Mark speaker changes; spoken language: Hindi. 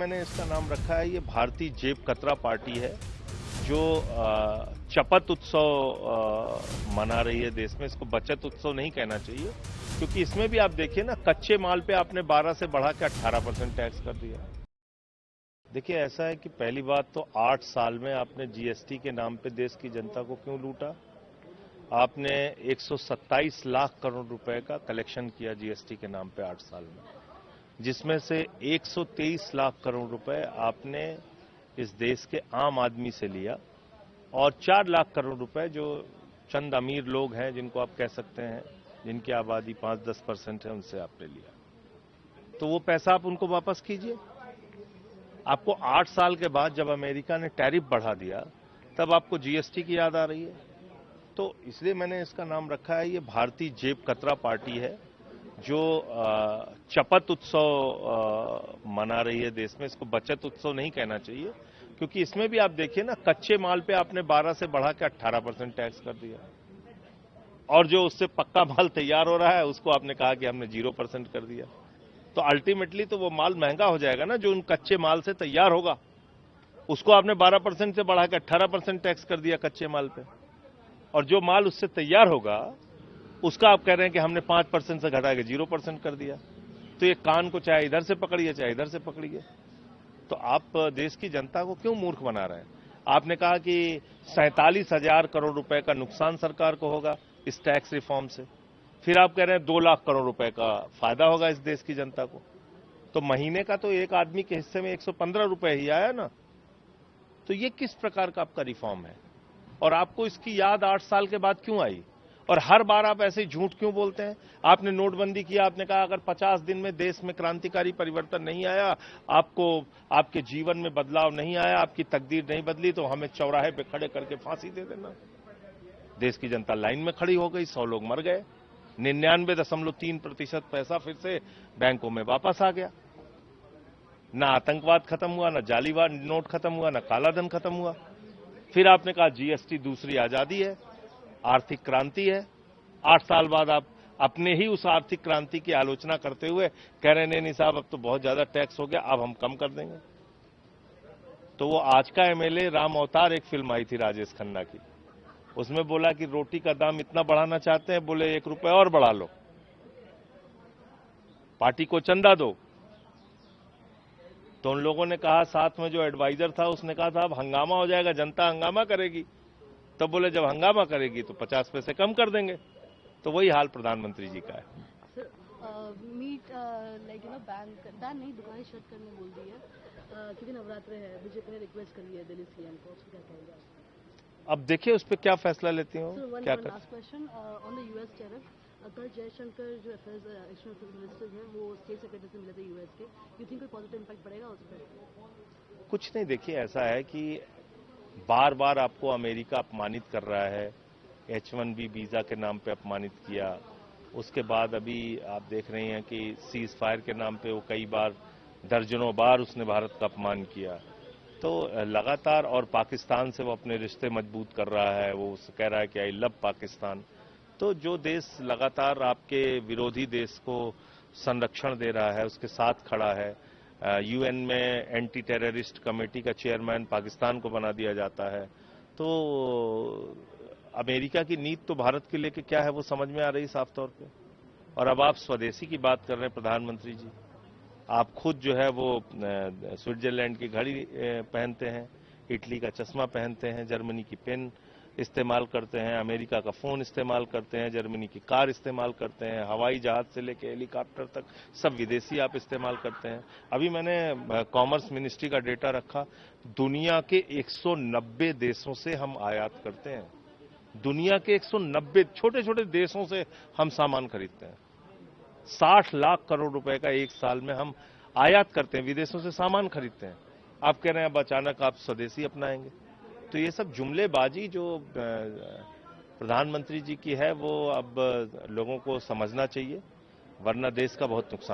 Speaker 1: मैंने इसका नाम रखा है, ये भारतीय जेब कतरा पार्टी है जो चपत उत्सव मना रही है देश में। इसको बचत उत्सव नहीं कहना चाहिए, क्योंकि इसमें भी आप देखिए ना, कच्चे माल पे आपने 12 से बढ़ा के 18% टैक्स कर दिया। देखिए, ऐसा है कि पहली बात तो 8 साल में आपने जीएसटी के नाम पे देश की जनता को क्यों लूटा? आपने 127 लाख करोड़ रुपए का कलेक्शन किया जीएसटी के नाम पे 8 साल में, जिसमें से 123 लाख करोड़ रुपए आपने इस देश के आम आदमी से लिया और 4 लाख करोड़ रुपए जो चंद अमीर लोग हैं, जिनको आप कह सकते हैं, जिनकी आबादी 5-10% है, उनसे आपने लिया। तो वो पैसा आप उनको वापस कीजिए। आपको 8 साल के बाद जब अमेरिका ने टैरिफ बढ़ा दिया, तब आपको जीएसटी की याद आ रही है। तो इसलिए मैंने इसका नाम रखा है, ये भारतीय जेब कतरा पार्टी है जो चपत उत्सव मना रही है देश में। इसको बचत उत्सव नहीं कहना चाहिए, क्योंकि इसमें भी आप देखिए ना, कच्चे माल पे आपने 12 से बढ़ा के 18% टैक्स कर दिया, और जो उससे पक्का माल तैयार हो रहा है उसको आपने कहा कि हमने 0% कर दिया। तो अल्टीमेटली तो वो माल महंगा हो जाएगा ना, जो उन कच्चे माल से तैयार होगा, उसको आपने 12% से बढ़ा के 18% टैक्स कर दिया कच्चे माल पे, और जो माल उससे तैयार होगा उसका आप कह रहे हैं कि हमने 5% से घटा के 0% कर दिया। तो ये कान को चाहे इधर से पकड़िए चाहे इधर से पकड़िए। तो आप देश की जनता को क्यों मूर्ख बना रहे हैं? आपने कहा कि 47,000 करोड़ रुपए का नुकसान सरकार को होगा इस टैक्स रिफॉर्म से, फिर आप कह रहे हैं 2 लाख करोड़ रुपए का फायदा होगा इस देश की जनता को। तो महीने का तो एक आदमी के हिस्से में 115 रुपए ही आया ना। तो ये किस प्रकार का आपका रिफॉर्म है? और आपको इसकी याद 8 साल के बाद क्यों आई? और हर बार आप ऐसे झूठ क्यों बोलते हैं? आपने नोटबंदी किया, आपने कहा अगर 50 दिन में देश में क्रांतिकारी परिवर्तन नहीं आया, आपको आपके जीवन में बदलाव नहीं आया, आपकी तकदीर नहीं बदली, तो हमें चौराहे पे खड़े करके फांसी दे देना। देश की जनता लाइन में खड़ी हो गई, 100 लोग मर गए, 99.3% पैसा फिर से बैंकों में वापस आ गया। ना आतंकवाद खत्म हुआ, ना जालीवाद नोट खत्म हुआ, ना कालाधन खत्म हुआ। फिर आपने कहा जीएसटी दूसरी आजादी है, आर्थिक क्रांति है। 8 साल बाद आप अपने ही उस आर्थिक क्रांति की आलोचना करते हुए कह रहे हैं नहीं साहब, अब तो बहुत ज्यादा टैक्स हो गया, अब हम कम कर देंगे। तो वो आज का एमएलए राम अवतार, एक फिल्म आई थी राजेश खन्ना की, उसमें बोला कि रोटी का दाम इतना बढ़ाना चाहते हैं, बोले 1 रुपए और बढ़ा लो, पार्टी को चंदा दो। तो उन लोगों ने कहा, साथ में जो एडवाइजर था उसने कहा था अब हंगामा हो जाएगा, जनता हंगामा करेगी। तब बोले जब हंगामा करेगी तो 50 पैसे कम कर देंगे। तो वही हाल प्रधानमंत्री जी का है।
Speaker 2: सर, मीट लाइक बैन नहीं, दुकानें शट करने बोल दी है, क्योंकि नवरात्र है। बीजेपी ने रिक्वेस्ट कर लिया है दिल्ली सीएम को, क्या कहेंगे?
Speaker 1: अब देखिए उस पर क्या फैसला लेती हो, क्या कर।
Speaker 2: Last question on the US tariff. कल जयशंकर जो एक्सटर्नल अफेयर्स मिनिस्टर हैं वो स्टेट सेक्रेटरी से मिले थे यूएस के। यू थिंक कोई पॉजिटिव इंपैक्ट पड़ेगा उस पर?
Speaker 1: कुछ नहीं, देखिए ऐसा है कि बार बार आपको अमेरिका अपमानित कर रहा है। H1B वीजा के नाम पे अपमानित किया, उसके बाद अभी आप देख रहे हैं कि सीज फायर के नाम पे वो कई बार, दर्जनों बार उसने भारत का अपमान किया। तो लगातार, और पाकिस्तान से वो अपने रिश्ते मजबूत कर रहा है, वो कह रहा है कि आई लव पाकिस्तान। तो जो देश लगातार आपके विरोधी देश को संरक्षण दे रहा है, उसके साथ खड़ा है, यूएन में एंटी टेररिस्ट कमेटी का चेयरमैन पाकिस्तान को बना दिया जाता है। तो अमेरिका की नीति तो भारत के लेके क्या है वो समझ में आ रही साफ तौर पे। और अब आप स्वदेशी की बात कर रहे हैं प्रधानमंत्री जी, आप खुद जो है वो स्विट्जरलैंड की घड़ी पहनते हैं, इटली का चश्मा पहनते हैं, जर्मनी की पेन इस्तेमाल करते हैं, अमेरिका का फोन इस्तेमाल करते हैं, जर्मनी की कार इस्तेमाल करते हैं, हवाई जहाज से लेकर हेलीकॉप्टर तक सब विदेशी आप इस्तेमाल करते हैं। अभी मैंने कॉमर्स मिनिस्ट्री का डेटा रखा, दुनिया के 190 देशों से हम आयात करते हैं। दुनिया के 190 छोटे छोटे देशों से हम सामान खरीदते हैं। 60 लाख करोड़ रुपए का एक साल में हम आयात करते हैं, विदेशों से सामान खरीदते हैं। आप कह रहे हैं अब अचानक आप स्वदेशी अपनाएंगे। तो ये सब जुमलेबाजी जो प्रधानमंत्री जी की है, वो अब लोगों को समझना चाहिए, वरना देश का बहुत नुकसान